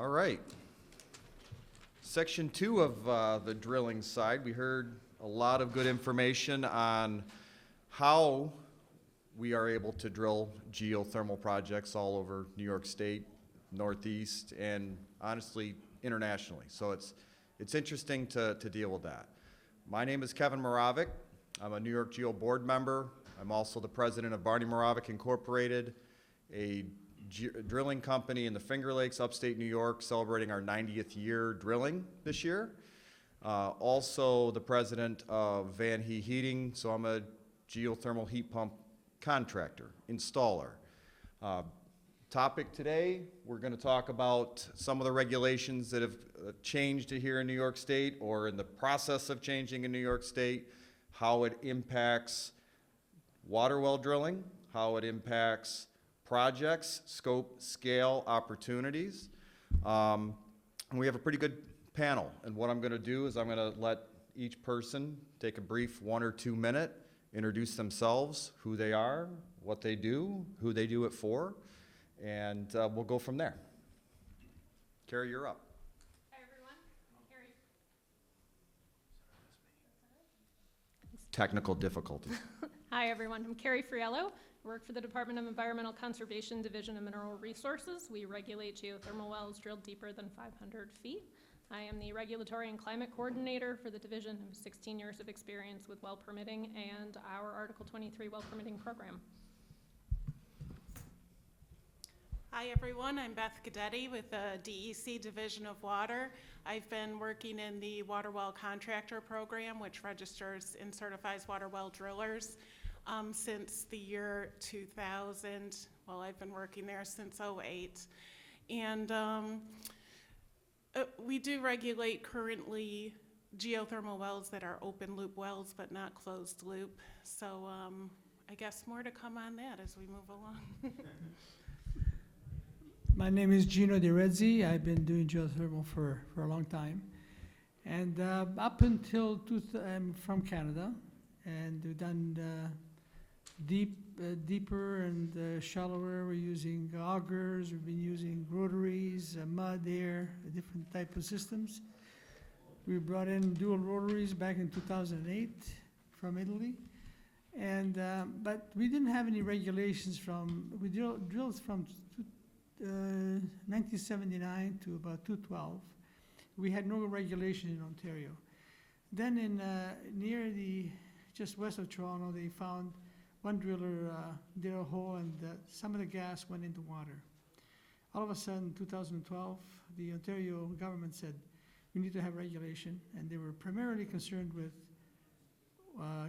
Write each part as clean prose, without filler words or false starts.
All right. Section 2 of the drilling side, we heard a lot of good information on how we are able to drill geothermal projects all over New York State, Northeast, and honestly, internationally. So it's interesting to deal with that. My name is Kevin Moravec. I'm a New York GEO board member. I'm also the president of Barney Moravec Incorporated, a drilling company in the Finger Lakes, upstate New York, celebrating our 90th year drilling this year. Also the president of Van He Heating, so I'm a geothermal heat pump contractor, installer. Topic today, we're going to talk about some of the regulations that have changed here in New York State or in the process of changing in New York State, how it impacts water well drilling, how it impacts projects, scope, scale, opportunities. And we have a pretty good panel. And what I'm going to do is I'm going to let each person take a brief 1 or 2 minute, introduce themselves, who they are, what they do, who they do it for, and we'll go from there. Carrie, you're up. Hi, everyone. I'm Carrie. Technical difficulties. Hi, everyone. I'm Carrie Friello. I work for the Department of Environmental Conservation, Division of Mineral Resources. We regulate geothermal wells drilled deeper than 500 feet. I am the Regulatory and Climate Coordinator for the division. I have 16 years of experience with well permitting and our Article 23 well permitting program. Hi everyone, I'm Beth Gadetti with the DEC Division of Water. I've been working in the Water Well Contractor Program, which registers and certifies water well drillers since the year 2000. Well, I've been working there since '08. And we do regulate currently geothermal wells that are open loop wells, but not closed loop. So I guess more to come on that as we move along. My name is Gino DiRezzi. I've been doing geothermal for a long time. And up until, I'm from Canada, and we've done deeper and shallower. We're using augers, we've been using rotaries, mud, air, different type of systems. We brought in dual rotaries back in 2008 from Italy. And, but we didn't have any regulations we drilled from 1979 to about 2012. We had no regulation in Ontario. Then in near just west of Toronto, they found one driller did a hole and some of the gas went into water. All of a sudden, 2012, the Ontario government said, we need to have regulation, and they were primarily concerned with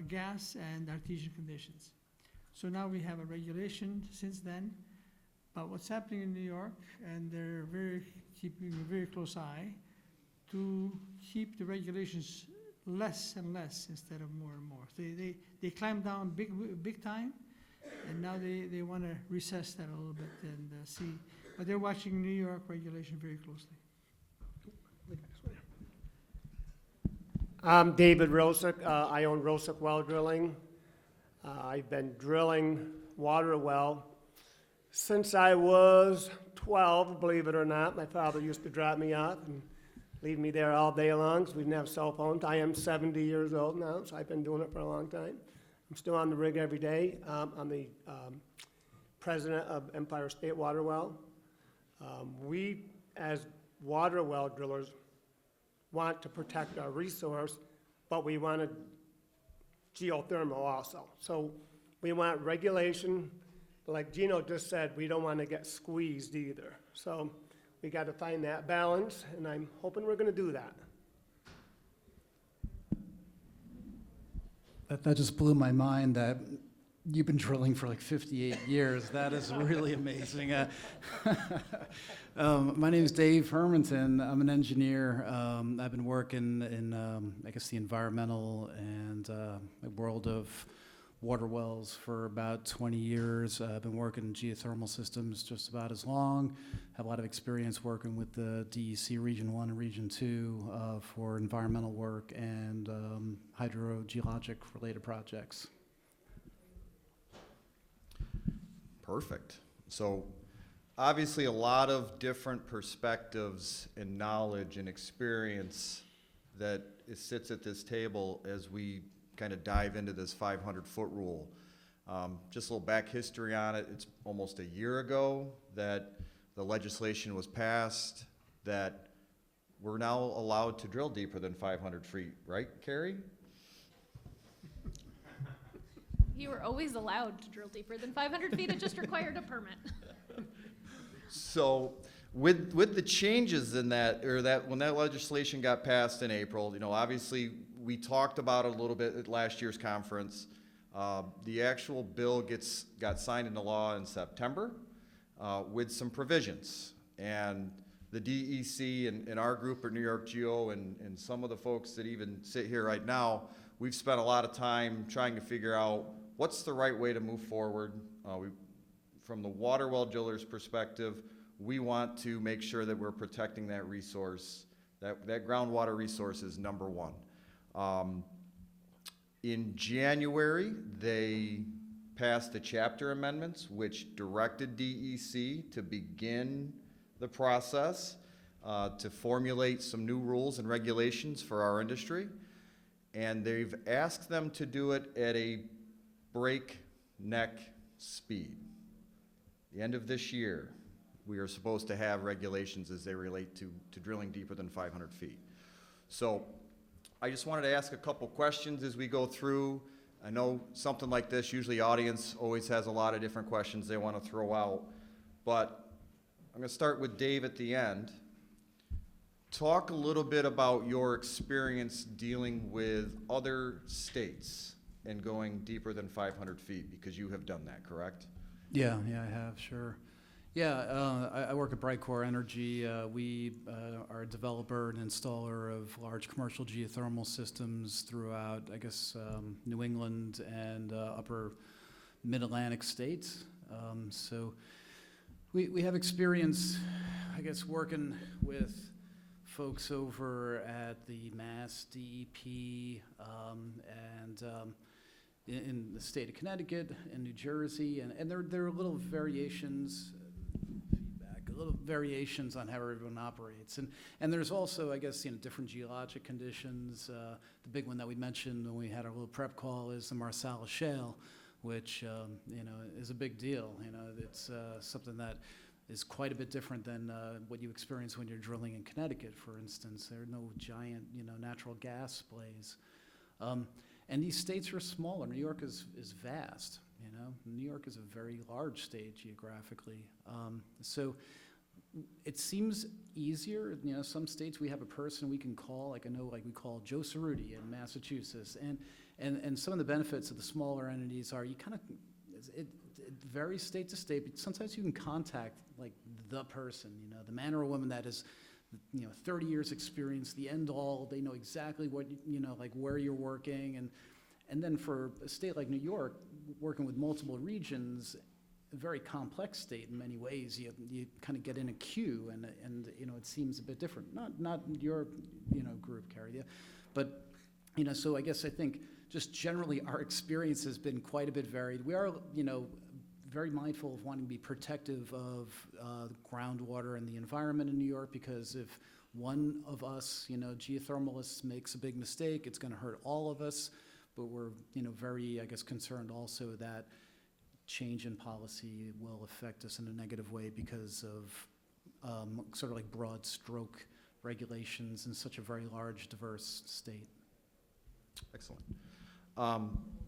gas and artesian conditions. So now we have a regulation since then. But what's happening in New York, and they're keeping a very close eye to keep the regulations less and less instead of more and more. So they climbed down big time, and now they want to recess that a little bit and see. But they're watching New York regulation very closely. I'm David Rosick. I own Rosick Well Drilling. I've been drilling water well since I was 12, believe it or not. My father used to drop me off and leave me there all day long because we didn't have cell phones. I am 70 years old now, so I've been doing it for a long time. I'm still on the rig every day. I'm the president of Empire State Water Well. We, as water well drillers, want to protect our resource, but we want geothermal also. So we want regulation. But like Gino just said, we don't want to get squeezed either. So we got to find that balance, and I'm hoping we're going to do that. That just blew my mind that you've been drilling for like 58 years. That is really amazing. My name is Dave Hermanton. I'm an engineer. I've been working in, I guess, the environmental and world of water wells for about 20 years. I've been working in geothermal systems just about as long. Have a lot of experience working with the DEC Region 1 and Region 2 for environmental work and hydrogeologic related projects. Perfect. So obviously a lot of different perspectives and knowledge and experience that sits at this table as we kind of dive into this 500-foot rule. Just a little back history on it. It's almost a year ago that the legislation was passed that we're now allowed to drill deeper than 500 feet, right, Carrie? You were always allowed to drill deeper than 500 feet, it just required a permit. So with the changes in that, or that when that legislation got passed in April, you know, obviously we talked about it a little bit at last year's conference. The actual bill got signed into law in September with some provisions. And the DEC and our group at NY-GEO and some of the folks that even sit here right now, we've spent a lot of time trying to figure out what's the right way to move forward. From the water well driller's perspective, we want to make sure that we're protecting that resource. That groundwater resource is number one. In January, they passed the chapter amendments, which directed DEC to begin the process to formulate some new rules and regulations for our industry. And they've asked them to do it at a breakneck speed. The end of this year, we are supposed to have regulations as they relate to drilling deeper than 500 feet. So I just wanted to ask a couple questions as we go through. I know something like this, usually audience always has a lot of different questions they want to throw out, but I'm going to start with Dave at the end. Talk a little bit about your experience dealing with other states and going deeper than 500 feet, because you have done that, correct? Yeah, I have, sure. Yeah, I work at Brightcore Energy. We are a developer and installer of large commercial geothermal systems throughout, I guess, New England and upper mid-Atlantic states. So we have experience, I guess, working with folks over at the Mass DEP and in the state of Connecticut and New Jersey, and there are little variations, on how everyone operates, and there's also, I guess, different geologic conditions. The big one that we mentioned when we had our little prep call is the Marcellus Shale, which is a big deal. It's something that is quite a bit different than what you experience when you're drilling in Connecticut, for instance. There are no giant, natural gas plays. And these states are smaller. New York is vast, New York is a very large state geographically. So it seems easier. Some states we have a person we can call, like I know, like we call Joe Cerruti in Massachusetts. And some of the benefits of the smaller entities are it varies state to state, but sometimes you can contact like the person, the man or woman that is 30 years experience, the end all, they know exactly what, like where you're working. And then for a state like New York, working with multiple regions, a very complex state in many ways, you kind of get in a queue and it seems a bit different. Not your, group, Carrie, yeah. But, so I think just generally our experience has been quite a bit varied. We are, very mindful of wanting to be protective of groundwater and the environment in New York, because if one of us, geothermalists, makes a big mistake, it's going to hurt all of us. But we're, very, I guess, concerned also that change in policy will affect us in a negative way because of sort of like broad stroke regulations in such a very large, diverse state. Excellent.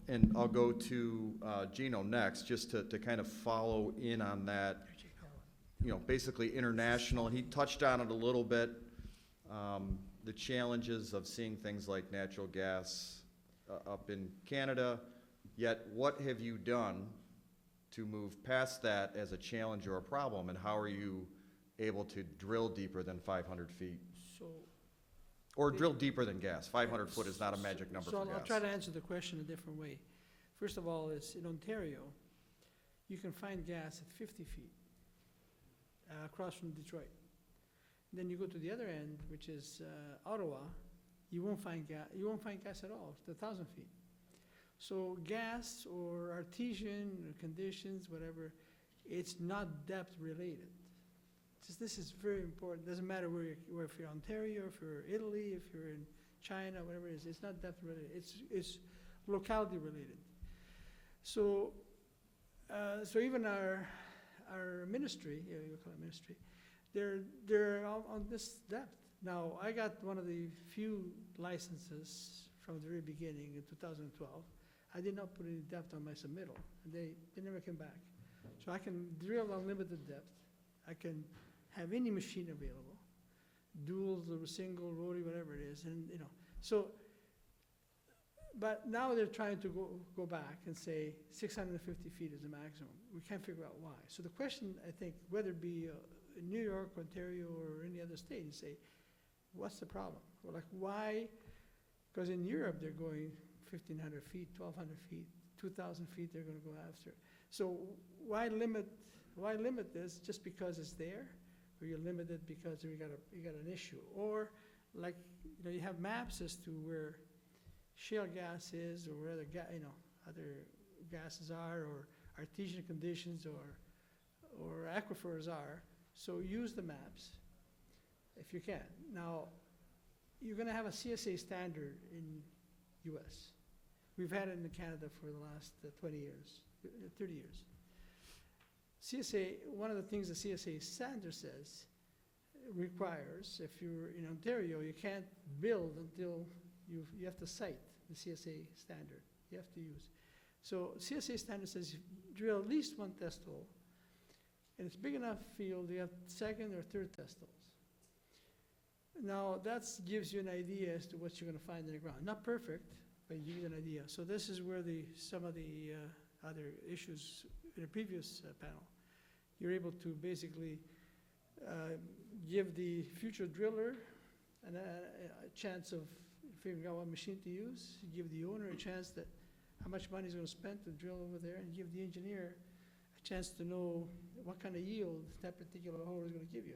And I'll go to Gino next, just to kind of follow in on that, basically international. He touched on it a little bit, the challenges of seeing things like natural gas up in Canada, yet what have you done to move past that as a challenge or a problem, and how are you able to drill deeper than 500 feet? Or drill deeper than gas. 500 foot is not a magic number for gas. So I'll try to answer the question a different way. First of all, is in Ontario, you can find gas at 50 feet across from Detroit. Then you go to the other end, which is Ottawa, you won't find gas. You won't find gas at all. It's 1,000 feet. So gas or artesian or conditions, whatever, it's not depth related. This is very important. Doesn't matter if you're Ontario, if you're Italy, if you're in China, whatever it is. It's not depth related. It's locality related. So, so even our ministry, you call it ministry, they're on this depth. Now, I got one of the few licenses from the very beginning in 2012. I did not put any depth on my submittal, and they never came back. So I can drill unlimited depth. I can have any machine available, duals or single, rotary, whatever it is, and so. But now they're trying to go back and say 650 feet is the maximum. We can't figure out why. So the question, I think, whether it be in New York, Ontario, or any other state, is say, what's the problem? Or like, why? Because in Europe, they're going 1,500 feet, 1,200 feet, 2,000 feet they're going to go after. So why limit this just because it's there? Or you limit it because you got an issue? Or like, you have maps as to where shale gas is, or where other gases are, or artesian conditions, or aquifers are. So use the maps if you can. Now, you're going to have a CSA standard in U.S. We've had it in Canada for the last 20 years, 30 years. CSA, one of the things the CSA standard says, requires, if you're in Ontario, you can't build until you have to cite the CSA standard. You have to use. So CSA standard says drill at least one test hole, and it's big enough field, you have second or third test holes. Now, that gives you an idea as to what you're going to find in the ground. Not perfect, but you get an idea. So this is where some of the other issues in the previous panel, you're able to basically give the future driller a chance of figuring out what machine to use, give the owner a chance that how much money he's going to spend to drill over there, and give the engineer a chance to know what kind of yield that particular hole is going to give you.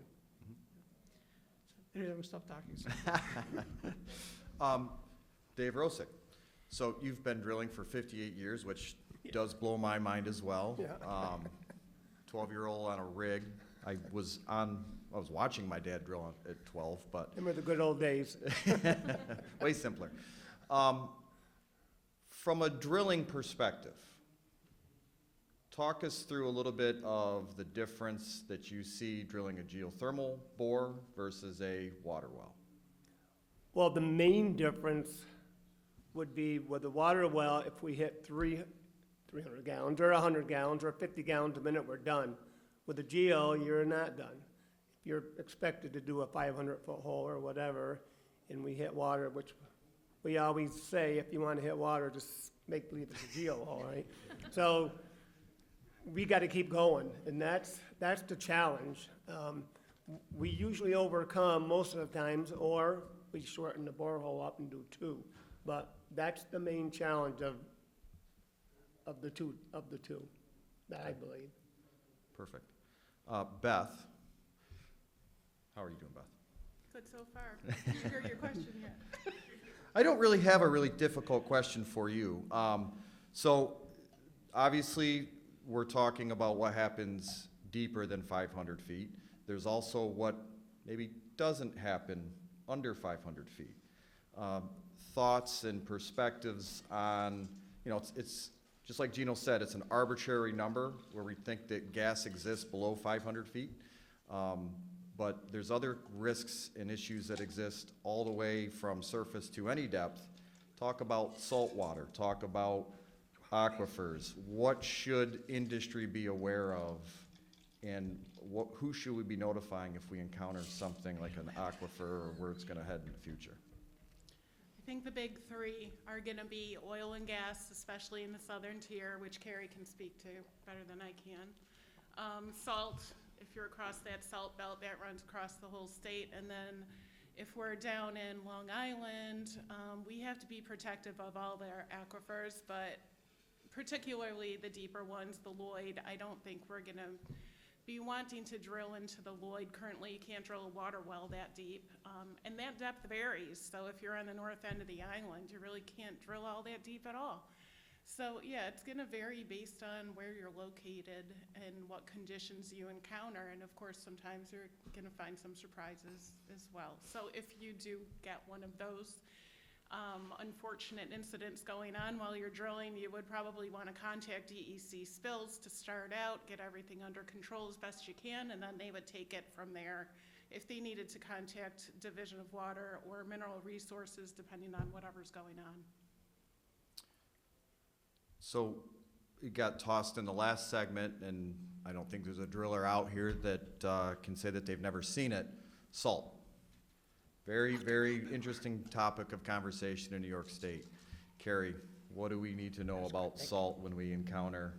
Anyway, I'm going to stop talking. So. Dave Rosick, so you've been drilling for 58 years, which does blow my mind as well. Yeah. 12-year-old on a rig. I was watching my dad drill at 12, but Remember the good old days. way simpler. From a drilling perspective, talk us through a little bit of the difference that you see drilling a geothermal bore versus a water well. Well, the main difference would be with the water well, if we hit 300 gallons or 100 gallons or 50 gallons a minute, we're done. With the geo, you're not done. If you're expected to do a 500-foot hole or whatever, and we hit water, which we always say, if you want to hit water, just make believe it's a geo hole, right? So we got to keep going, and that's the challenge. We usually overcome most of the times, or we shorten the borehole up and do two. But that's the main challenge of the two, that I believe. Perfect. Beth, how are you doing, Beth? Good so far. Didn't hear your question yet. I don't really have a really difficult question for you. So obviously, we're talking about what happens deeper than 500 feet. There's also what maybe doesn't happen under 500 feet. Thoughts and perspectives on, it's just like Gino said, it's an arbitrary number where we think that gas exists below 500 feet. But there's other risks and issues that exist all the way from surface to any depth. Talk about salt water, talk about aquifers. What should industry be aware of, and who should we be notifying if we encounter something like an aquifer or where it's going to head in the future? I think the big three are going to be oil and gas, especially in the southern tier, which Carrie can speak to better than I can. Salt, if you're across that salt belt, that runs across the whole state. And then if we're down in Long Island, we have to be protective of all their aquifers, but particularly the deeper ones, the Lloyd. I don't think we're going to be wanting to drill into the Lloyd. Currently, you can't drill a water well that deep, and that depth varies. So if you're on the north end of the island, you really can't drill all that deep at all. So, yeah, it's gonna vary based on where you're located and what conditions you encounter, and of course, sometimes you're gonna find some surprises as well. So if you do get one of those unfortunate incidents going on while you're drilling, you would probably wanna contact DEC Spills to start out, get everything under control as best you can, and then they would take it from there if they needed to contact Division of Water or Mineral Resources, depending on whatever's going on. So it got tossed in the last segment, and I don't think there's a driller out here that can say that they've never seen it. Salt. Very, very interesting topic of conversation in New York State. Carrie, what do we need to know about salt when we encounter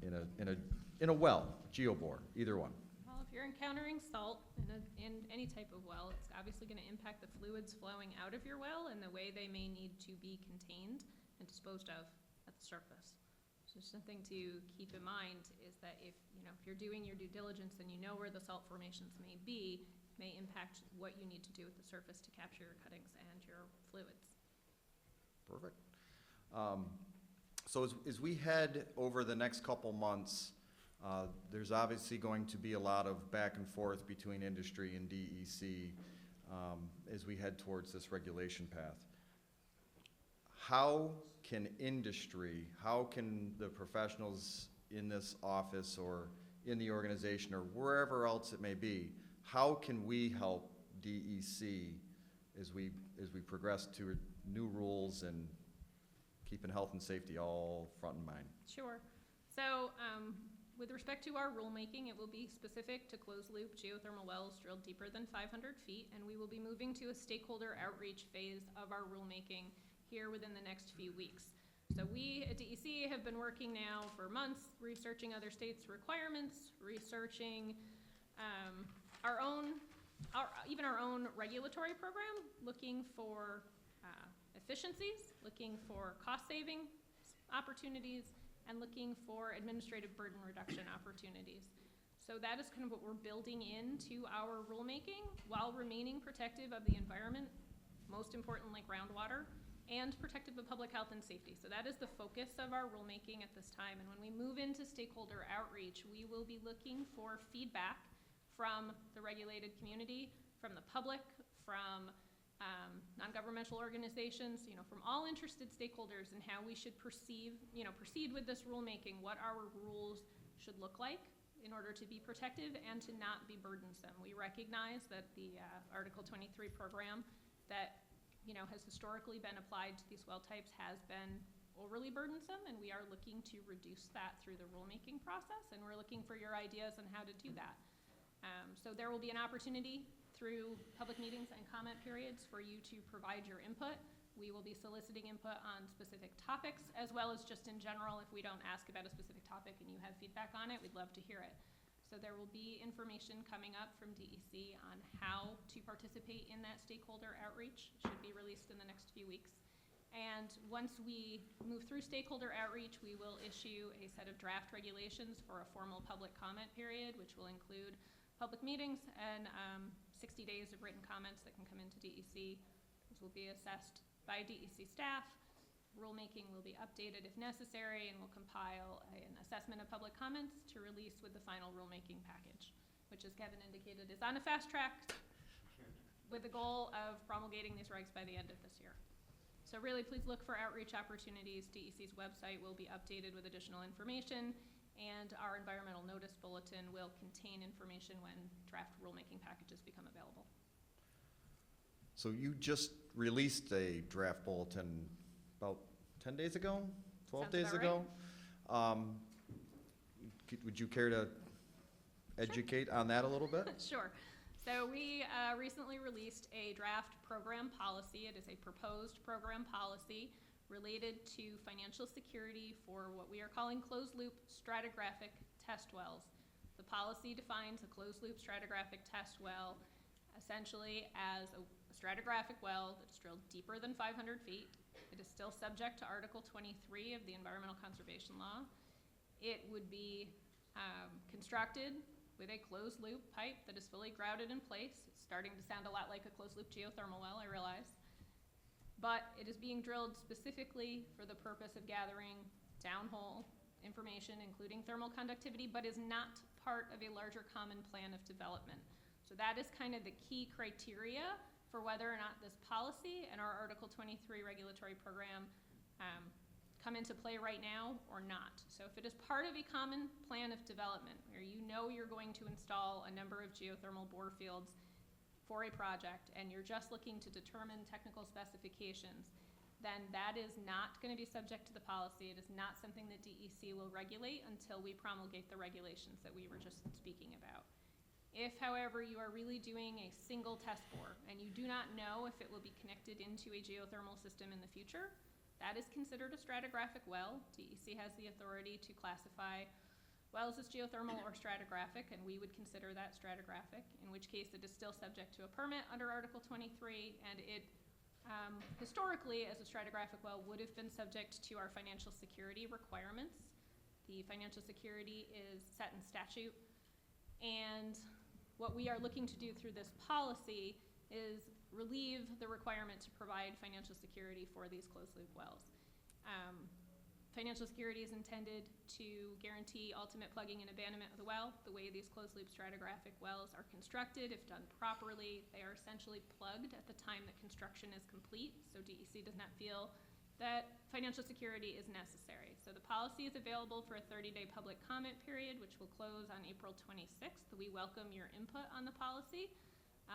in a well, geobore, either one? Well, if you're encountering salt in any type of well, it's obviously going to impact the fluids flowing out of your well and the way they may need to be contained and disposed of at the surface. So something to keep in mind is that if you're doing your due diligence and you know where the salt formations may impact what you need to do at the surface to capture your cuttings and your fluids. Perfect. So as we head over the next couple months, there's obviously going to be a lot of back and forth between industry and DEC as we head towards this regulation path. How can the professionals in this office or in the organization or wherever else it may be, how can we help DEC as we progress to new rules and keeping health and safety all front in mind? Sure. So with respect to our rulemaking, it will be specific to closed-loop geothermal wells drilled deeper than 500 feet, and we will be moving to a stakeholder outreach phase of our rulemaking here within the next few weeks. So we at DEC have been working now for months, researching other states' requirements, researching our own regulatory program, looking for efficiencies, looking for cost-saving opportunities, and looking for administrative burden reduction opportunities. So that is kind of what we're building into our rulemaking while remaining protective of the environment, most importantly groundwater, and protective of public health and safety. So that is the focus of our rulemaking at this time. And when we move into stakeholder outreach, we will be looking for feedback from the regulated community, from the public, from non-governmental organizations, from all interested stakeholders in how we should proceed with this rulemaking, what our rules should look like in order to be protective and to not be burdensome. We recognize that the Article 23 program that has historically been applied to these well types has been overly burdensome, and we are looking to reduce that through the rulemaking process, and we're looking for your ideas on how to do that. So there will be an opportunity through public meetings and comment periods for you to provide your input. We will be soliciting input on specific topics, as well as just in general. If we don't ask about a specific topic and you have feedback on it, we'd love to hear it. So there will be information coming up from DEC on how to participate in that stakeholder outreach. It should be released in the next few weeks. And once we move through stakeholder outreach, we will issue a set of draft regulations for a formal public comment period, which will include public meetings and 60 days of written comments that can come into DEC. These will be assessed by DEC staff. Rulemaking will be updated if necessary, and we'll compile an assessment of public comments to release with the final rulemaking package, which, as Kevin indicated, is on a fast track with the goal of promulgating these regs by the end of this year. So really, please look for outreach opportunities. DEC's website will be updated with additional information, and our environmental notice bulletin will contain information when draft rulemaking packages become available. So you just released a draft bulletin about 10 days ago, 12 Sounds days about ago. Would you care to educate on that a little bit? Sure. So we recently released a draft program policy. It is a proposed program policy related to financial security for what we are calling closed-loop stratigraphic test wells. The policy defines a closed-loop stratigraphic test well essentially as a stratigraphic well that's drilled deeper than 500 feet. It is still subject to Article 23 of the Environmental Conservation Law. It would be constructed with a closed-loop pipe that is fully grouted in place. It's starting to sound a lot like a closed-loop geothermal well, I realize. but it is being drilled specifically for the purpose of gathering downhole information, including thermal conductivity, but is not part of a larger common plan of development. So that is kind of the key criteria for whether or not this policy and our Article 23 regulatory program come into play right now or not. So if it is part of a common plan of development, where you know you're going to install a number of geothermal bore fields for a project, and you're just looking to determine technical specifications, then that is not going to be subject to the policy. It is not something that DEC will regulate until we promulgate the regulations that we were just speaking about. If, however, you are really doing a single test bore and you do not know if it will be connected into a geothermal system in the future, that is considered a stratigraphic well. DEC has the authority to classify wells as geothermal or stratigraphic, and we would consider that stratigraphic, in which case it is still subject to a permit under Article 23, and it historically, as a stratigraphic well, would have been subject to our financial security requirements. The financial security is set in statute, and what we are looking to do through this policy is relieve the requirement to provide financial security for these closed-loop wells. Financial security is intended to guarantee ultimate plugging and abandonment of the well. The way these closed-loop stratigraphic wells are constructed, if done properly, they are essentially plugged at the time that construction is complete, so DEC does not feel that financial security is necessary. So the policy is available for a 30-day public comment period, which will close on April 26th. We welcome your input on the policy.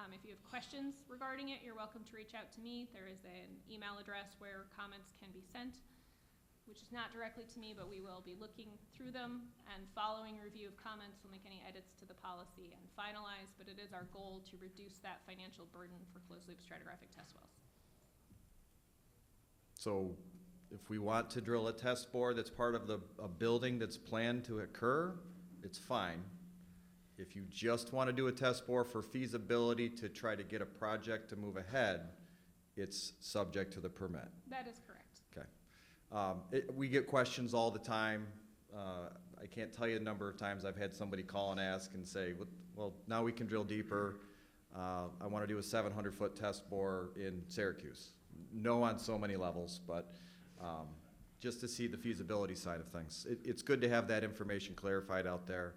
If you have questions regarding it, you're welcome to reach out to me. There is an email address where comments can be sent, which is not directly to me, but we will be looking through them, and following review of comments, we'll make any edits to the policy and finalize, but it is our goal to reduce that financial burden for closed-loop stratigraphic test wells. So if we want to drill a test bore that's part of a building that's planned to occur, it's fine. If you just want to do a test bore for feasibility to try to get a project to move ahead, it's subject to the permit. That is correct. Okay. We get questions all the time. I can't tell you the number of times I've had somebody call and ask and say, well, now we can drill deeper. I want to do a 700-foot test bore in Syracuse. No on so many levels, but just to see the feasibility side of things. It's good to have that information clarified out there.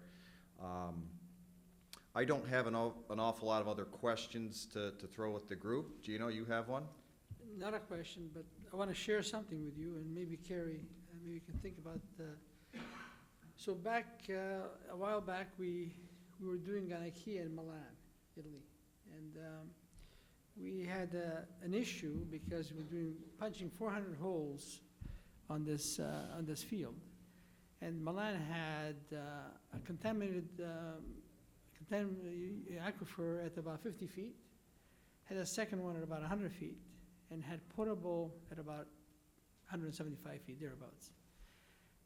I don't have an awful lot of other questions to throw with the group. Gino, you have one? Not a question, but I want to share something with you, and maybe Carrie, maybe you can think about. So back a while back, we were doing NY-GEO in Milan, Italy, and we had an issue because we were punching 400 holes on this field, and Milan had a contaminated aquifer at about 50 feet, had a second one at about 100 feet, and had potable at about 175 feet, thereabouts.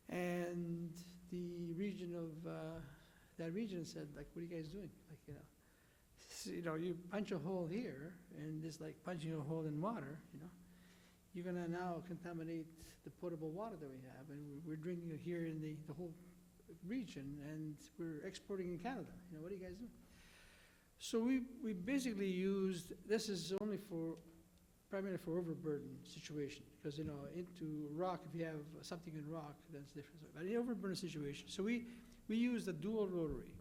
And the region of, that region said, like, what are you guys doing? Like, you punch a hole here, and it's like punching a hole in water, You're gonna now contaminate the potable water that we have, and we're drinking it here in the whole region, and we're exporting in Canada. What are you guys doing? So we basically used, this is only primarily for overburden situation, because into rock, if you have something in rock, that's different. But in overburden situation, so we used a dual rotary.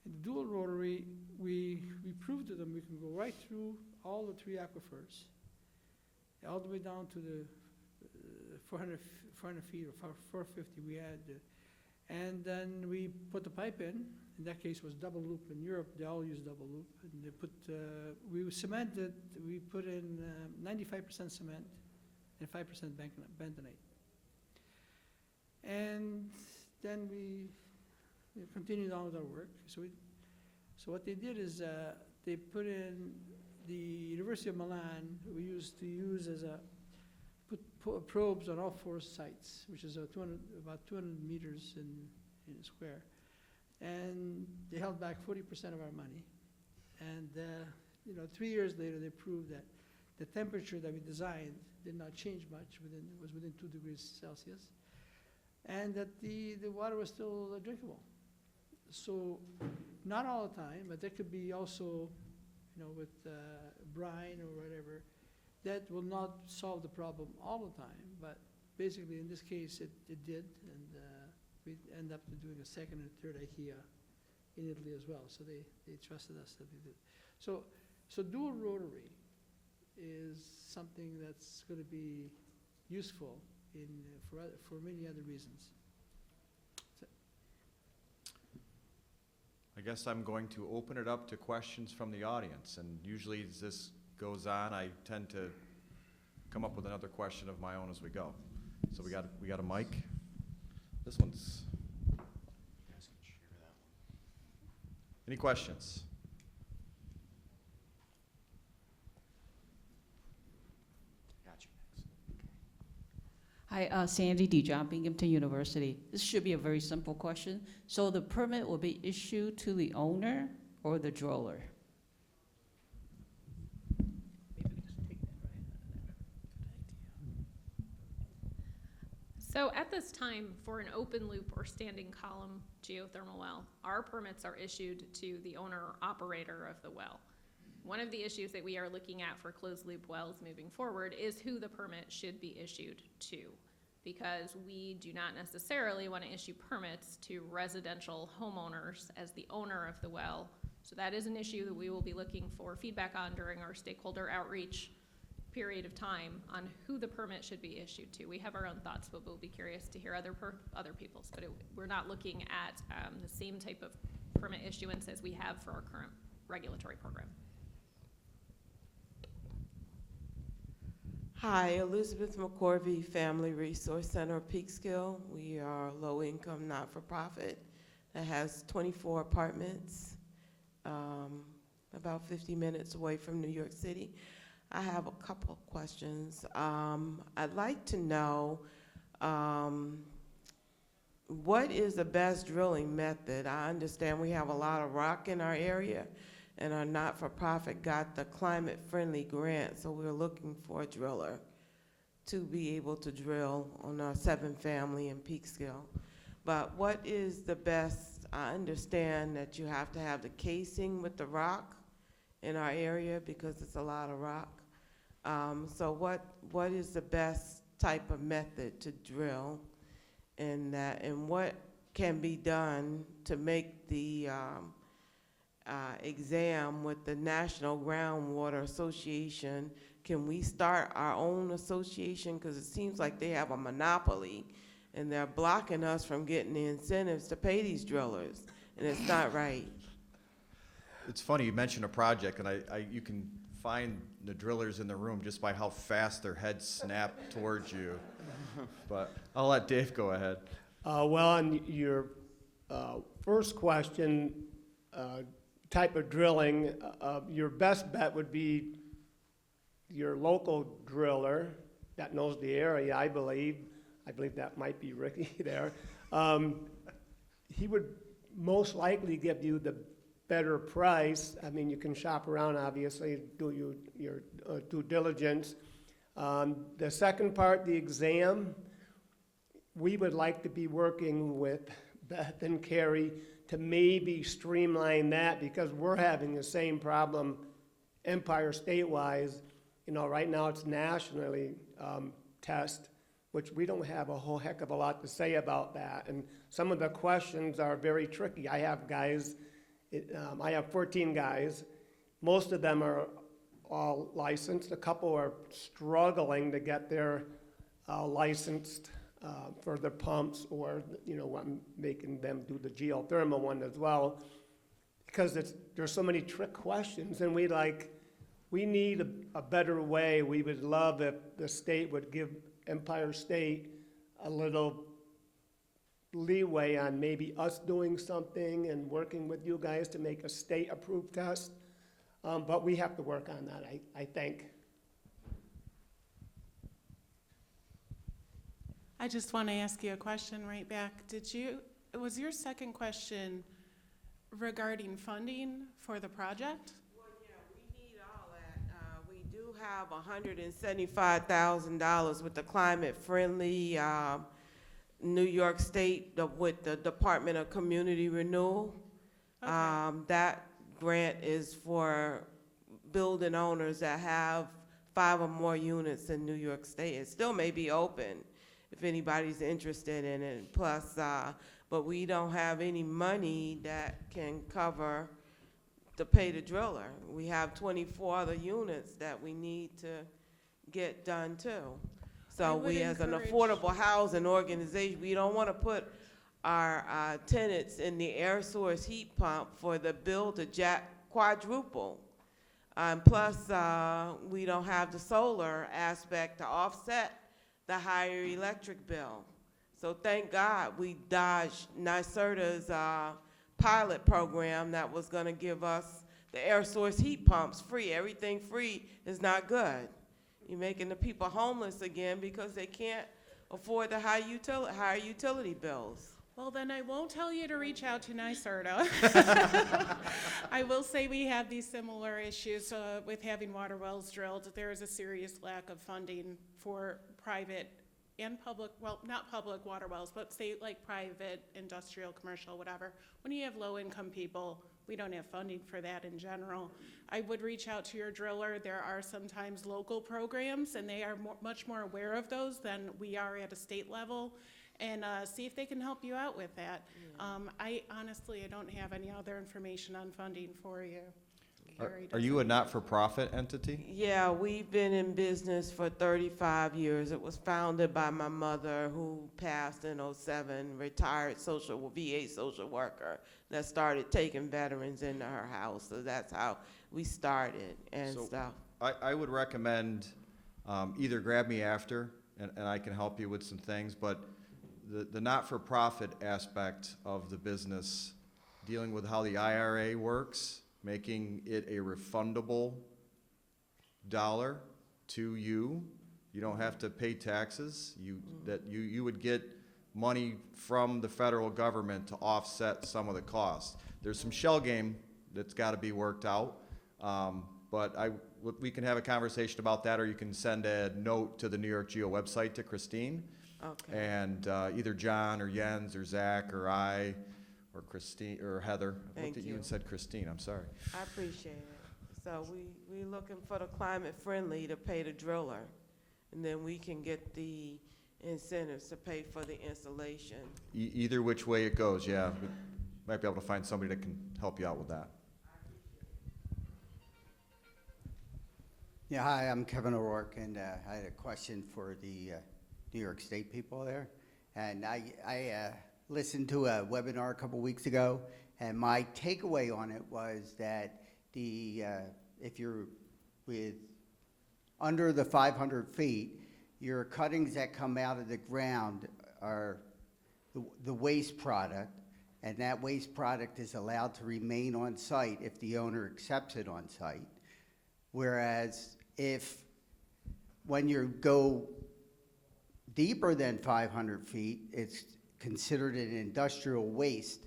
In the dual rotary, we proved to them we can go right through all the three aquifers, all the way down to the 400 feet or 450 we had. And then we put the pipe in. In that case, it was double loop. In Europe, they all use double loop. And they we cemented, we put in 95% cement and 5% bentonite. And then we continued on with our work. So what they did is they put in the University of Milan, we used to use as put probes on all 4 sites, which is about 200 meters in a square. And they held back 40% of our money. And 3 years later, they proved that the temperature that we designed did not change much, was within 2 degrees Celsius, and that the water was still drinkable. So not all the time, but there could be also, with brine or whatever, that will not solve the problem all the time, but basically in this case, it did, and we end up doing a second and third IKEA in Italy as well, so they trusted us that we did. So dual rotary is something that's gonna be useful for many other reasons. I guess I'm going to open it up to questions from the audience, and usually as this goes on, I tend to come up with another question of my own as we go. So we got a mic. This one's. Any questions? Hi, Sandy Dijon, Binghamton University. This should be a very simple question. So the permit will be issued to the owner or the driller? Maybe we just take that right out of there. So at this time, for an open loop or standing column geothermal well, our permits are issued to the owner or operator of the well. One of the issues that we are looking at for closed loop wells moving forward is who the permit should be issued to, because we do not necessarily want to issue permits to residential homeowners as the owner of the well. So that is an issue that we will be looking for feedback on during our stakeholder outreach period of time on who the permit should be issued to. We have our own thoughts, but we'll be curious to hear other people's. But we're not looking at the same type of permit issuance as we have for our current regulatory program. Hi, Elizabeth McCorvey, Family Resource Center, Peekskill. We are a low-income, not-for-profit that has 24 apartments, about 50 minutes away from New York City. I have a couple of questions. I'd like to know what is the best drilling method? I understand we have a lot of rock in our area, and our not-for-profit got the climate-friendly grant, so we're looking for a driller to be able to drill on our 7-family in Peekskill. But what is the best? I understand that you have to have the casing with the rock in our area because it's a lot of rock. So what is the best type of method to drill in that, and what can be done to make the exam with the National Groundwater Association? Can we start our own association? Because it seems like they have a monopoly and they're blocking us from getting the incentives to pay these drillers, and it's not right. It's funny, you mentioned a project, and you can find the drillers in the room just by how fast their heads snap towards you. But I'll let Dave go ahead. Well, on your first question, type of drilling, your best bet would be your local driller that knows the area, I believe. I believe that might be Ricky there. He would most likely give you the better price. I mean, you can shop around, obviously, do your due diligence. The second part, the exam, we would like to be working with Beth and Carrie to maybe streamline that, because we're having the same problem Empire State-wise. You know, right now it's nationally test, which we don't have a whole heck of a lot to say about that. And some of the questions are very tricky. I have guys, I have 14 guys. Most of them are all licensed. A couple are struggling to get their licensed for their pumps, or, you know, I'm making them do the geothermal one as well, because there's so many trick questions, and we need a better way. We would love if the state would give Empire State a little leeway on maybe us doing something and working with you guys to make a state-approved test. But we have to work on that, I think. I just want to ask you a question right back. Was your second question regarding funding for the project? Well, yeah, we need all that. We do have $175,000 with the climate-friendly New York State, with the Department of Community Renewal. Okay. That grant is for building owners that have 5 or more units in New York State. It still may be open if anybody's interested in it. Plus, but we don't have any money that can cover to pay the driller. We have 24 other units that we need to get done too. I So would we, as an encourage- affordable housing organization, we don't want to put our tenants in the air source heat pump for the bill to quadruple. Plus, we don't have the solar aspect to offset the higher electric bill. So thank God we dodged NYSERDA's pilot program that was going to give us the air source heat pumps free. Everything free is not good. You're making the people homeless again because they can't afford the higher utility bills. Well, then I won't tell you to reach out to NYSERDA. I will say we have these similar issues with having water wells drilled. There is a serious lack of funding for private and public, well, not public water wells, but say like private, industrial, commercial, whatever. When you have low-income people, we don't have funding for that in general. I would reach out to your driller. There are sometimes local programs, and they are much more aware of those than we are at a state level, and see if they can help you out with that. I honestly don't have any other information on funding for you. Carrie Are you a not-for-profit entity? Yeah, we've been in business for 35 years. It was founded by my mother, who passed in '07, retired VA social worker that started taking veterans into her house. So that's how we started and So- stuff. I would recommend either grab me after, and I can help you with some things, but the not-for-profit aspect of the business, dealing with how the IRA works, making it a refundable dollar to you. You don't have to pay taxes. You would get money from the federal government to offset some of the costs. There's some shell game that's got to be worked out, but we can have a conversation about that, or you can send a note to the NY-GEO website to Christine. Okay. And either John or Jens or Zach or I or Christine or Heather. I Thank looked at you you. and said Christine, I'm sorry. I appreciate it. So we looking for the climate friendly to pay the driller, and then we can get the incentives to pay for the installation. Either which way it goes, yeah. We might be able to find somebody that can help you out with that. Yeah, hi, I'm Kevin O'Rourke, and I had a question for the New York State people there. And I listened to a webinar a couple weeks ago, and my takeaway on it was that if you're under the 500 feet, your cuttings that come out of the ground are the waste product, and that waste product is allowed to remain on site if the owner accepts it on site. Whereas when you go deeper than 500 feet, it's considered an industrial waste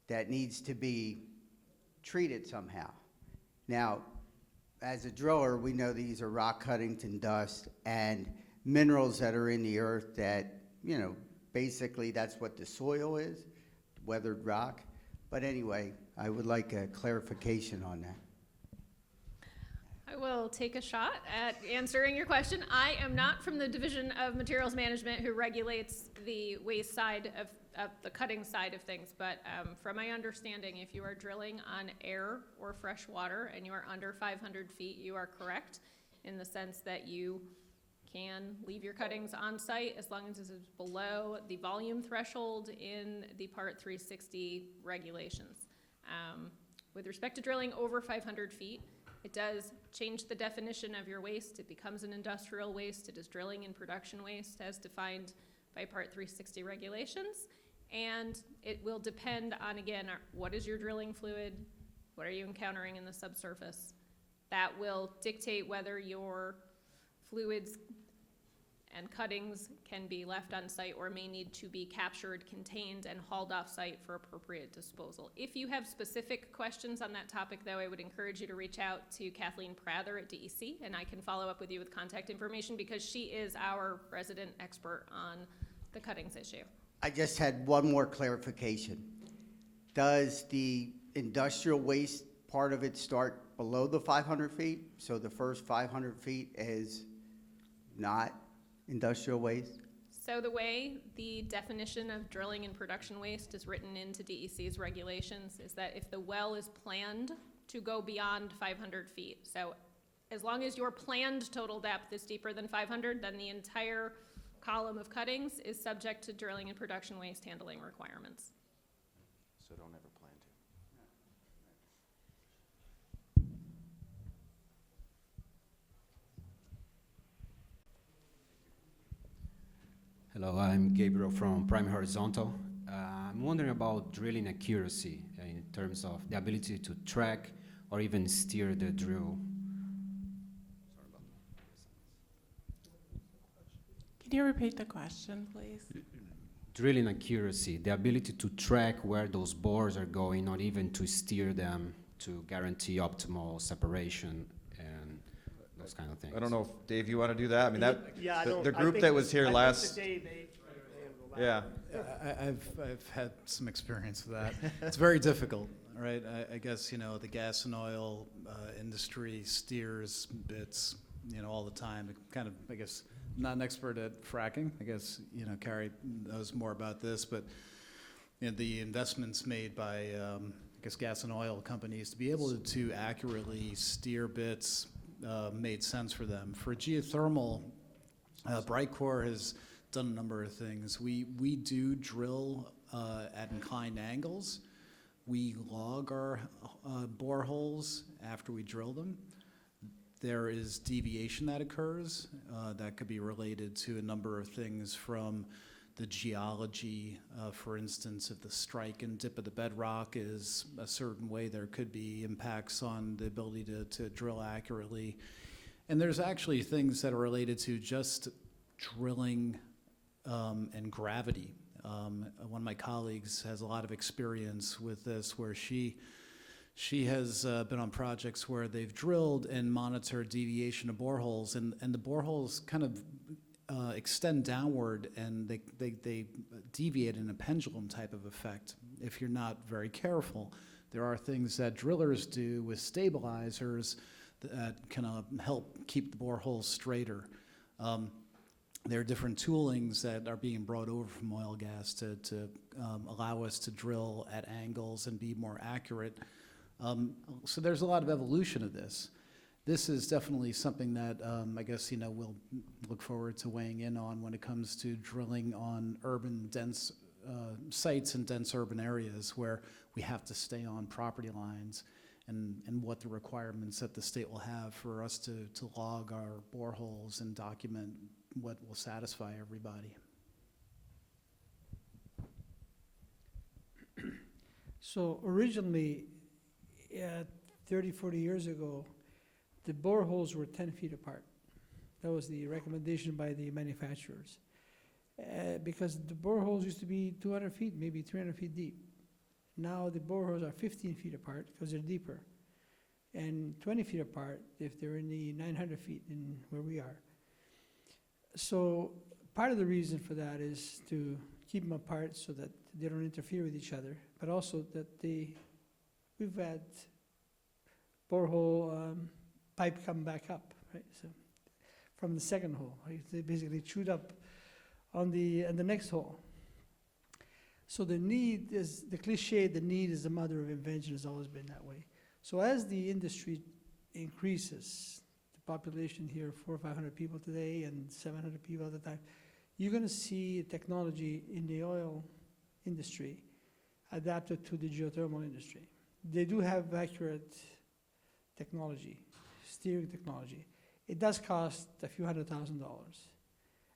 that needs to be treated somehow. Now, as a driller, we know these are rock cuttings and dust and minerals that are in the earth that, basically that's what the soil is, weathered rock. But anyway, I would like a clarification on that. I will take a shot at answering your question. I am not from the Division of Materials Management who regulates the waste side of the cutting side of things, but from my understanding, if you are drilling on air or fresh water and you are under 500 feet, you are correct in the sense that you can leave your cuttings on site as long as it is below the volume threshold in the Part 360 regulations. With respect to drilling over 500 feet, it does change the definition of your waste. It becomes an industrial waste. It is drilling and production waste as defined by Part 360 regulations. And it will depend on, again, what is your drilling fluid? What are you encountering in the subsurface? That will dictate whether your fluids and cuttings can be left on site or may need to be captured, contained, and hauled off site for appropriate disposal. If you have specific questions on that topic, though, I would encourage you to reach out to Kathleen Prather at DEC, and I can follow up with you with contact information because she is our resident expert on the cuttings issue. I just had one more clarification. Does the industrial waste part of it start below the 500 feet? So the first 500 feet is not industrial waste? So the way the definition of drilling and production waste is written into DEC's regulations is that if the well is planned to go beyond 500 feet, so as long as your planned total depth is deeper than 500, then the entire column of cuttings is subject to drilling and production waste handling requirements. So don't ever plan to. Hello, I'm Gabriel from Prime Horizontal. I'm wondering about drilling accuracy in terms of the ability to track or even steer the drill. Sorry about that. Can you repeat the question, please? Drilling accuracy, the ability to track where those bores are going, or even to steer them to guarantee optimal separation and those kind of things. I don't know if, Dave, you want to do that? I mean, that, Yeah, I the don't- the I group think- that was here I think last, today they handle that. yeah. I've had some experience with that. It's very difficult, right? I guess, the gas and oil industry steers bits, all the time. It kind of, I guess, I'm not an expert at fracking. I guess, Carrie knows more about this, but the investments made by, I guess, gas and oil companies to be able to accurately steer bits made sense for them. For geothermal, Brightcore has done a number of things. We do drill at inclined angles. We log our boreholes after we drill them. There is deviation that occurs that could be related to a number of things from the geology. For instance, if the strike and dip of the bedrock is a certain way, there could be impacts on the ability to drill accurately. And there's actually things that are related to just drilling and gravity. One of my colleagues has a lot of experience with this, where she has been on projects where they've drilled and monitored deviation of boreholes, and the boreholes kind of extend downward, and they deviate in a pendulum type of effect if you're not very careful. There are things that drillers do with stabilizers that can help keep the boreholes straighter. There are different toolings that are being brought over from oil gas to allow us to drill at angles and be more accurate. So there's a lot of evolution of this. This is definitely something that I guess we'll look forward to weighing in on when it comes to drilling on urban dense sites in dense urban areas where we have to stay on property lines, and what the requirements that the state will have for us to log our boreholes and document what will satisfy everybody. So originally, 30, 40 years ago, the boreholes were 10 feet apart. That was the recommendation by the manufacturers. Because the boreholes used to be 200 feet, maybe 300 feet deep. Now the boreholes are 15 feet apart because they're deeper, and 20 feet apart if they're in the 900 feet in where we are. So part of the reason for that is to keep them apart so that they don't interfere with each other, but also that we've had borehole pipe come back up, right? So from the second hole, right? They basically chewed up on the next hole. So the need is, the cliche, the need is the mother of invention, has always been that way. So as the industry increases, the population here, 400 or 500 people today and 700 people at the time, you're gonna see technology in the oil industry adapted to the geothermal industry. They do have accurate technology, steering technology. It does cost a few $100,000.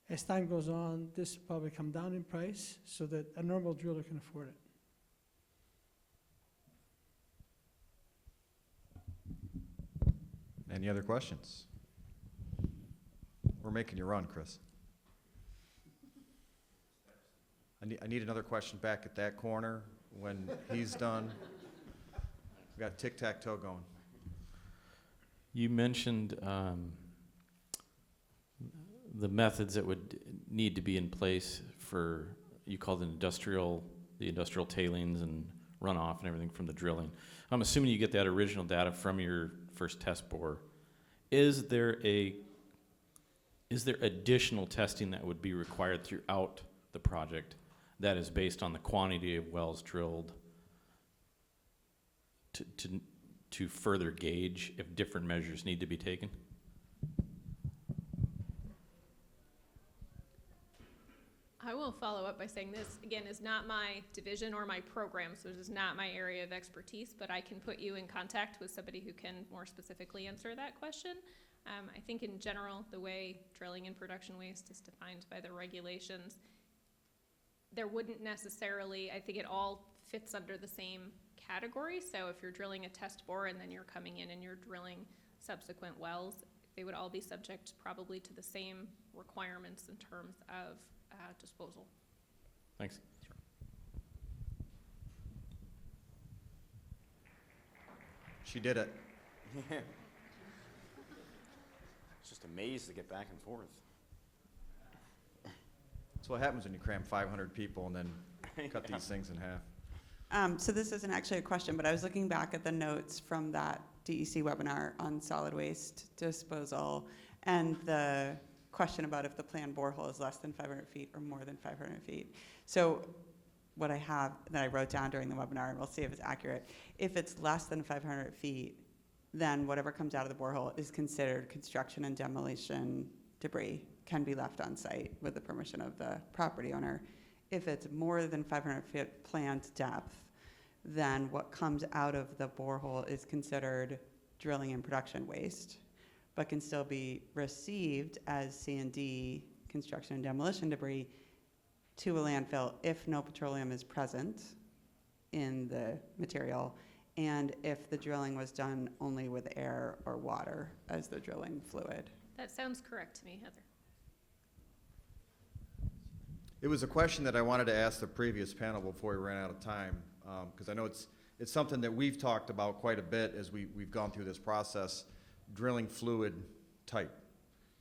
As time goes on, this will probably come down in price so that a normal driller can afford it. Any other questions? We're making you run, Chris. I need another question back at that corner when he's done. We got tic-tac-toe going. You mentioned the methods that would need to be in place for, you called it the industrial tailings and runoff and everything from the drilling. I'm assuming you get that original data from your first test bore. Is there additional testing that would be required throughout the project that is based on the quantity of wells drilled to further gauge if different measures need to be taken? I will follow up by saying this, again, is not my division or my program, so this is not my area of expertise, but I can put you in contact with somebody who can more specifically answer that question. I think in general, the way drilling and production waste is defined by the regulations, there wouldn't necessarily, I think it all fits under the same category. So if you're drilling a test bore and then you're coming in and you're drilling subsequent wells, they would all be subject probably to the same requirements in terms of disposal. Thanks. She did it. It's just amazed to get back and forth. That's what happens when you cram 500 people and then cut these things in half. So this isn't actually a question, but I was looking back at the notes from that DEC webinar on solid waste disposal and the question about if the planned borehole is less than 500 feet or more than 500 feet. So what I have that I wrote down during the webinar, and we'll see if it's accurate, if it's less than 500 feet, then whatever comes out of the borehole is considered construction and demolition debris, can be left on site with the permission of the property owner. If it's more than 500 feet planned depth, then what comes out of the borehole is considered drilling and production waste, but can still be received as C&D, construction and demolition debris, to a landfill if no petroleum is present in the material, and if the drilling was done only with air or water as the drilling fluid. That sounds correct to me, Heather. It was a question that I wanted to ask the previous panel before we ran out of time, because I know it's something that we've talked about quite a bit as we've gone through this process, drilling fluid type.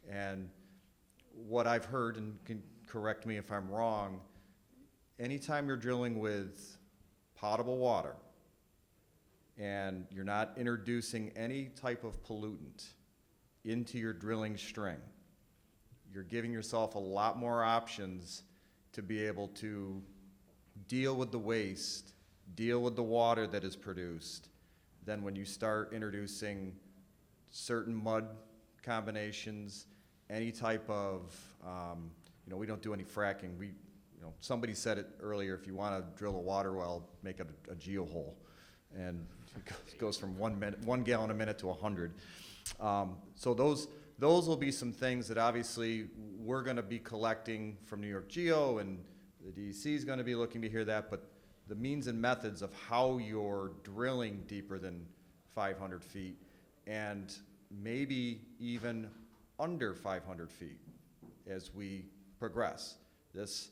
And what I've heard, and can correct me if I'm wrong, anytime you're drilling with potable water and you're not introducing any type of pollutant into your drilling string, you're giving yourself a lot more options to be able to deal with the waste, deal with the water that is produced, than when you start introducing certain mud combinations, any type of, we don't do any fracking. Somebody said it earlier, if you want to drill a water well, make it a geo hole. And it goes from 1 gallon a minute to 100. So those will be some things that obviously we're going to be collecting from NY-GEO, and the DEC is going to be looking to hear that, but the means and methods of how you're drilling deeper than 500 feet and maybe even under 500 feet as we progress. Was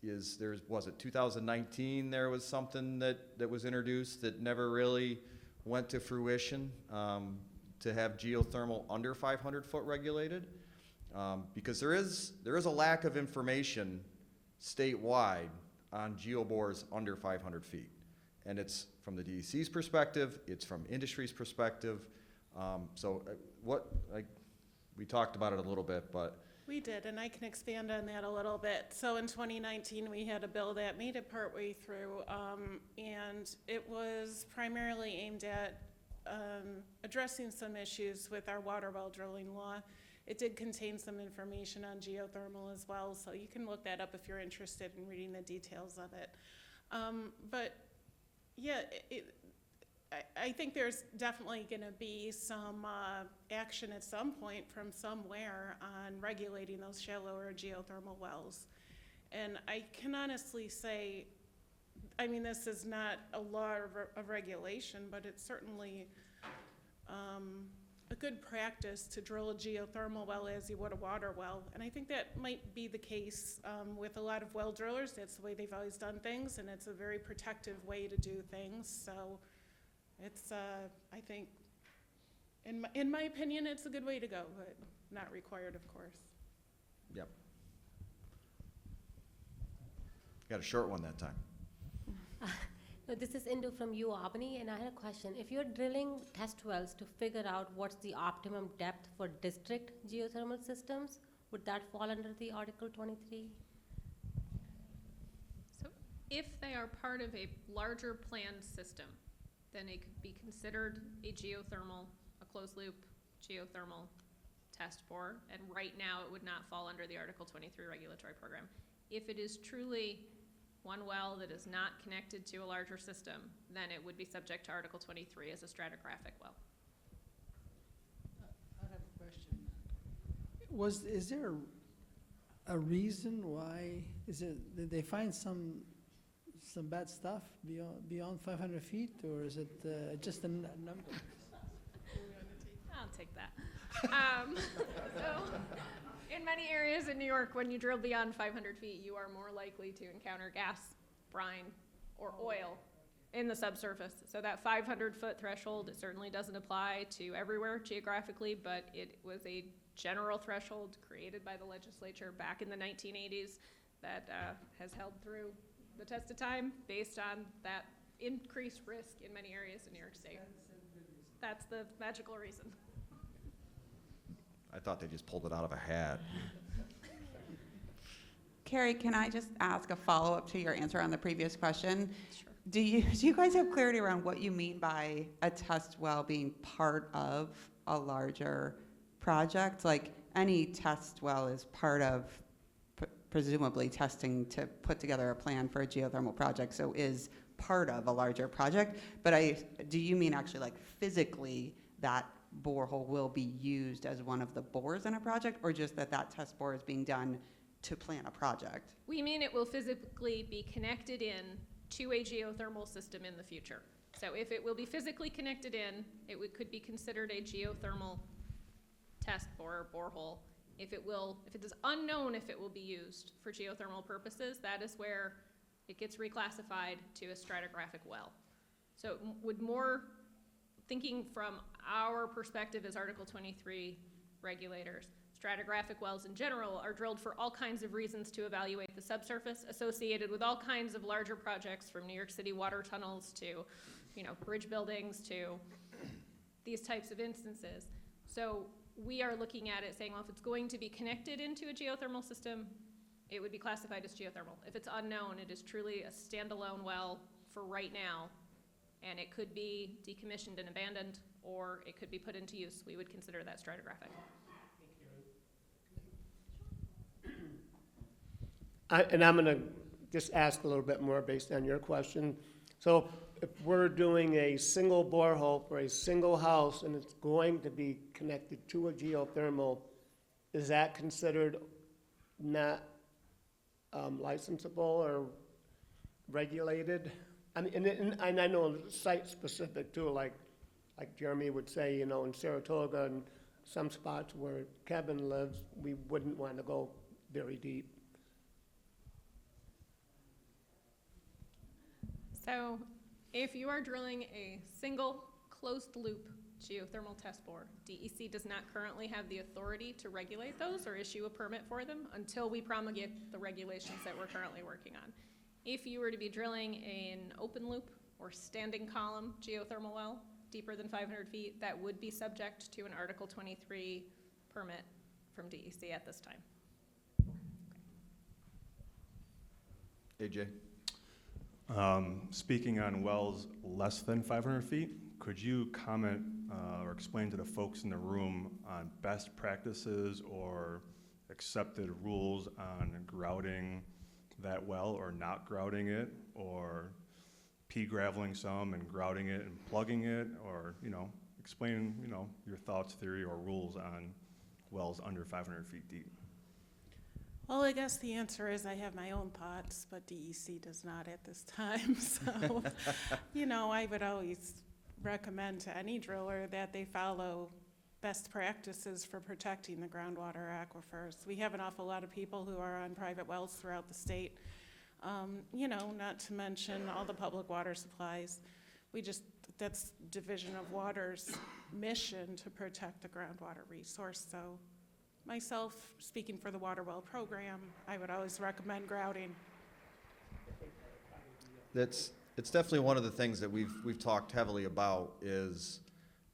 it 2019 there was something that was introduced that never really went to fruition, to have geothermal under 500 foot regulated, because there is a lack of information statewide on geobores under 500 feet. And it's from the DEC's perspective, it's from industry's perspective. We talked about it a little bit, but. We did, and I can expand on that a little bit. So in 2019, we had a bill that made it partway through, and it was primarily aimed at addressing some issues with our water well drilling law. It did contain some information on geothermal as well, so you can look that up if you're interested in reading the details of it. But yeah, I think there's definitely going to be some action at some point from somewhere on regulating those shallower geothermal wells. And I can honestly say, this is not a law of regulation, but it's certainly a good practice to drill a geothermal well as you would a water well. And I think that might be the case with a lot of well drillers. That's the way they've always done things, and it's a very protective way to do things. So it's, I think, in my opinion, it's a good way to go, but not required, of course. Yep. Got a short one that time. This is Indu from U Albany, and I had a question. If you're drilling test wells to figure out what's the optimum depth for district geothermal systems, would that fall under the Article 23? So if they are part of a larger planned system, then it could be considered a geothermal, a closed loop geothermal test bore, and right now it would not fall under the Article 23 regulatory program. If it is truly one well that is not connected to a larger system, then it would be subject to Article 23 as a stratigraphic well. I have a question. Is there a reason why, did they find some bad stuff beyond 500 feet, or is it just a number? I'll take that. So, in many areas in New York, when you drill beyond 500 feet, you are more likely to encounter gas, brine, or oil in the subsurface. So that 500-foot threshold, it certainly doesn't apply to everywhere geographically, but it was a general threshold created by the legislature back in the 1980s that has held through the test of time based on that increased risk in many areas in New York State. That's the magical reason. I thought they just pulled it out of a hat. Carrie, can I just ask a follow-up to your answer on the previous question? Sure. Do you guys have clarity around what you mean by a test well being part of a larger project? Like, any test well is part of presumably testing to put together a plan for a geothermal project, so is part of a larger project. But do you mean actually like physically that borehole will be used as one of the bores in a project, or just that test bore is being done to plan a project? We mean it will physically be connected in to a geothermal system in the future. So if it will be physically connected in, could be considered a geothermal test bore or borehole. If it is unknown if it will be used for geothermal purposes, that is where it gets reclassified to a stratigraphic well. So thinking from our perspective as Article 23 regulators, stratigraphic wells in general are drilled for all kinds of reasons to evaluate the subsurface associated with all kinds of larger projects, from New York City water tunnels to, bridge buildings to these types of instances. So we are looking at it saying, well, if it's going to be connected into a geothermal system, it would be classified as geothermal. If it's unknown, it is truly a standalone well for right now, and it could be decommissioned and abandoned, or it could be put into use. We would consider that stratigraphic. And I'm gonna just ask a little bit more based on your question. So if we're doing a single borehole for a single house and it's going to be connected to a geothermal, is that considered not licensable or regulated? I mean, and I know site specific too, like Jeremy would say, in Saratoga and some spots where Kevin lives, we wouldn't want to go very deep. So if you are drilling a single closed loop geothermal test bore, DEC does not currently have the authority to regulate those or issue a permit for them until we promulgate the regulations that we're currently working on. If you were to be drilling an open loop or standing column geothermal well deeper than 500 feet, that would be subject to an Article 23 permit from DEC at this time. AJ? Speaking on wells less than 500 feet, could you comment or explain to the folks in the room on best practices or accepted rules on grouting that well or not grouting it, or pea graveling some and grouting it and plugging it, or explain your thoughts, theory, or rules on wells under 500 feet deep? Well, I guess the answer is I have my own thoughts, but DEC does not at this time. So, I would always recommend to any driller that they follow best practices for protecting the groundwater aquifers. We have an awful lot of people who are on private wells throughout the state, not to mention all the public water supplies. That's Division of Water's mission to protect the groundwater resource. So myself, speaking for the water well program, I would always recommend grouting. That's it's definitely one of the things that we've talked heavily about is,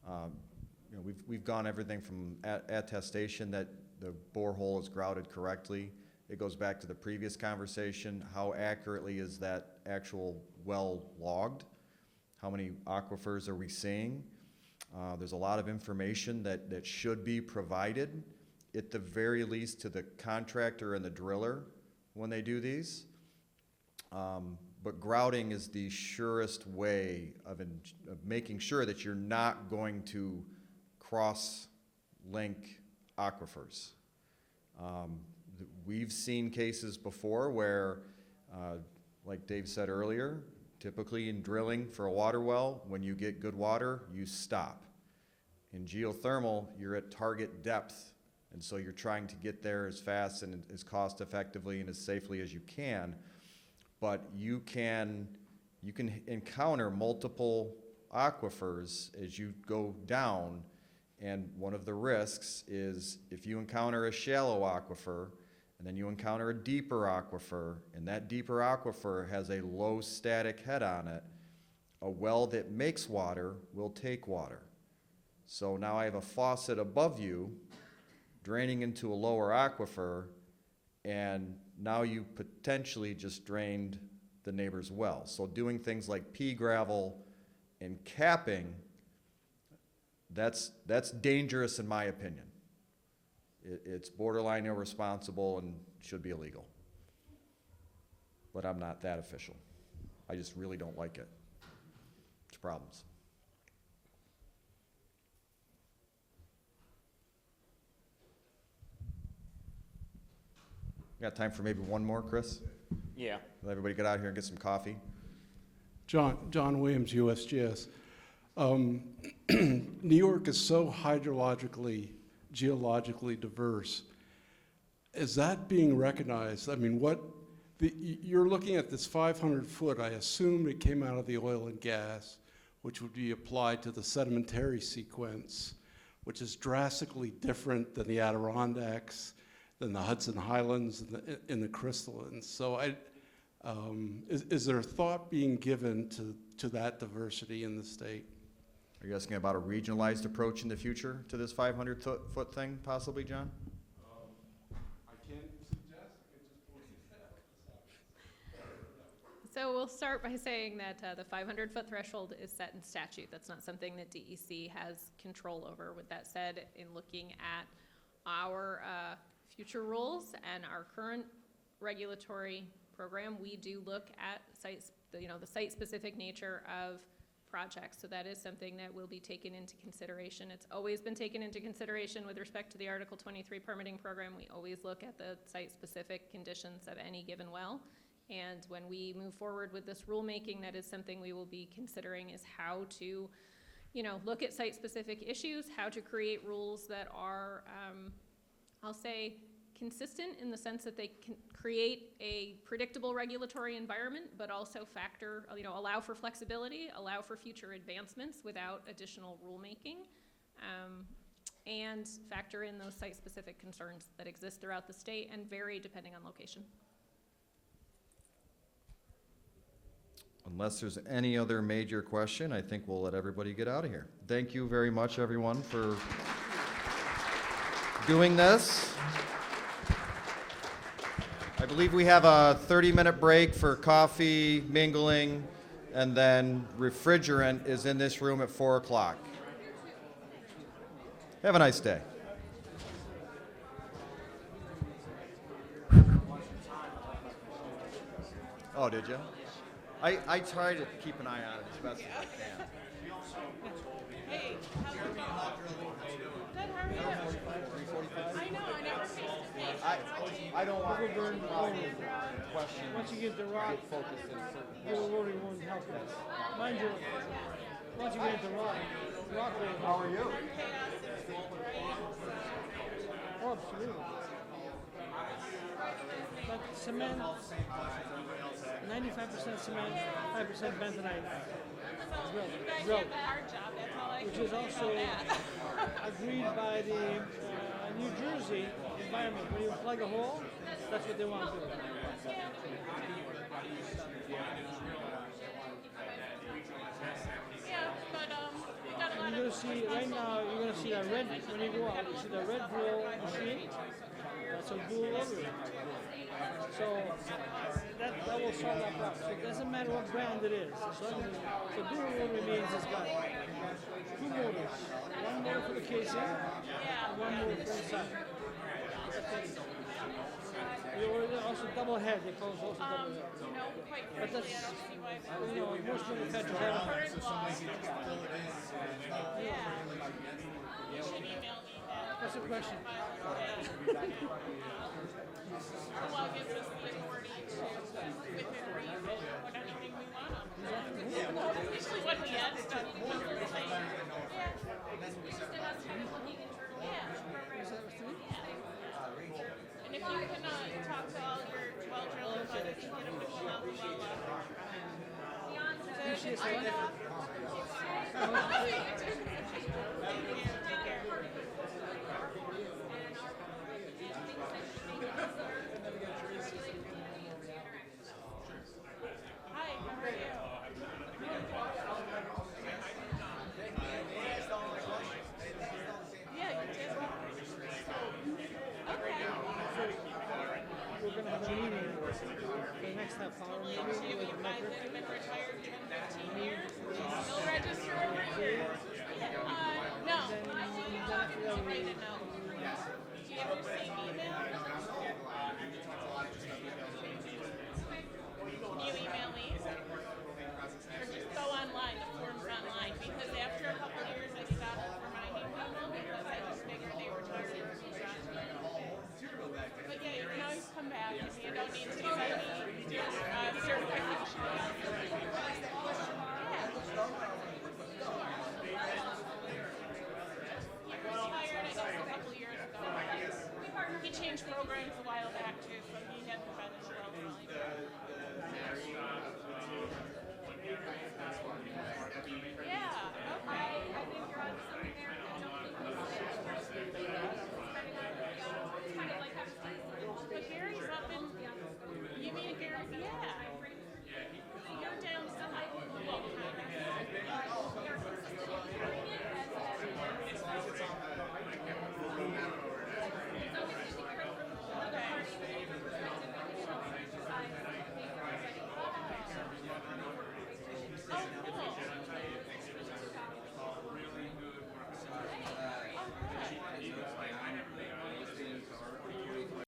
you know, we've gone everything from attestation that the borehole is grouted correctly. It goes back to the previous conversation, how accurately is that actual well logged? How many aquifers are we seeing? There's a lot of information that should be provided, at the very least, to the contractor and the driller when they do these. But grouting is the surest way of making sure that you're not going to cross-link aquifers. We've seen cases before where, like Dave said earlier, typically in drilling for a water well, when you get good water, you stop. In geothermal, you're at target depth, and so you're trying to get there as fast and as cost effectively and as safely as you can. But you can encounter multiple aquifers as you go down, and one of the risks is if you encounter a shallow aquifer and then you encounter a deeper aquifer, and that deeper aquifer has a low static head on it, a well that makes water will take water. So now I have a faucet above you draining into a lower aquifer, and now you potentially just drained the neighbor's well. So doing things like pea gravel and capping, that's dangerous in my opinion. It's borderline irresponsible and should be illegal. But I'm not that official. I just really don't like it. It's problems. Got time for maybe one more, Chris? Yeah. Let everybody get out here and get some coffee. John Williams, USGS. New York is so hydrologically, geologically diverse. Is that being recognized? I mean, you're looking at this 500 foot, I assume it came out of the oil and gas, which would be applied to the sedimentary sequence, which is drastically different than the Adirondacks, than the Hudson Highlands, and the crystallines. So is there thought being given to that diversity in the state? Are you asking about a regionalized approach in the future to this 500 foot thing, possibly, John? I can't suggest, I can just point it out. So we'll start by saying that the 500-foot threshold is set in statute. That's not something that DEC has control over. With that said, in looking at our future rules and our current regulatory program, we do look at sites, the site-specific nature of projects. So that is something that will be taken into consideration. It's always been taken into consideration with respect to the Article 23 permitting program. We always look at the site-specific conditions of any given well. And when we move forward with this rulemaking, that is something we will be considering, is how to, look at site-specific issues, how to create rules that are, I'll say, consistent in the sense that they can create a predictable regulatory environment, but also allow for flexibility, allow for future advancements without additional rulemaking, and factor in those site-specific concerns that exist throughout the state and vary depending on location. Unless there's any other major question, I think we'll let everybody get out of here. Thank you very much, everyone, for doing this. I believe we have a 30-minute break for coffee, mingling, and then refrigerant is in this room at 4 o'clock. Have a nice day. Oh, did you? I try to keep an eye on it as best as I can. Hey, how's it going? Good, how are you? I know, I never face to face. I don't want Overburden questions. Once you get the rock, Focus in certain. your loading won't help us. Mind you, once you get the rock will. How are you? Oh, absolutely. But cement, 95% cement, 5% bentonite. Drilled. Which is also agreed by the New Jersey environment. When you plug a hole, that's what they want to do. gonna see, right now, you're gonna see that red, when you go out, you see the red drill machine, that's a dual loader. So, that will solve that problem. So it doesn't matter what brand it is. So dual loader means it's got two motors, one motor for the casing, and one motor for inside. That's it. Also double head, they call it also double head. But that's, most manufacturers have them. What's the question? The law gives us the authority to, within reason, put anything we want on them. Usually what the ad's done, And if you can talk to all your well driller buddies and get them to go out the well.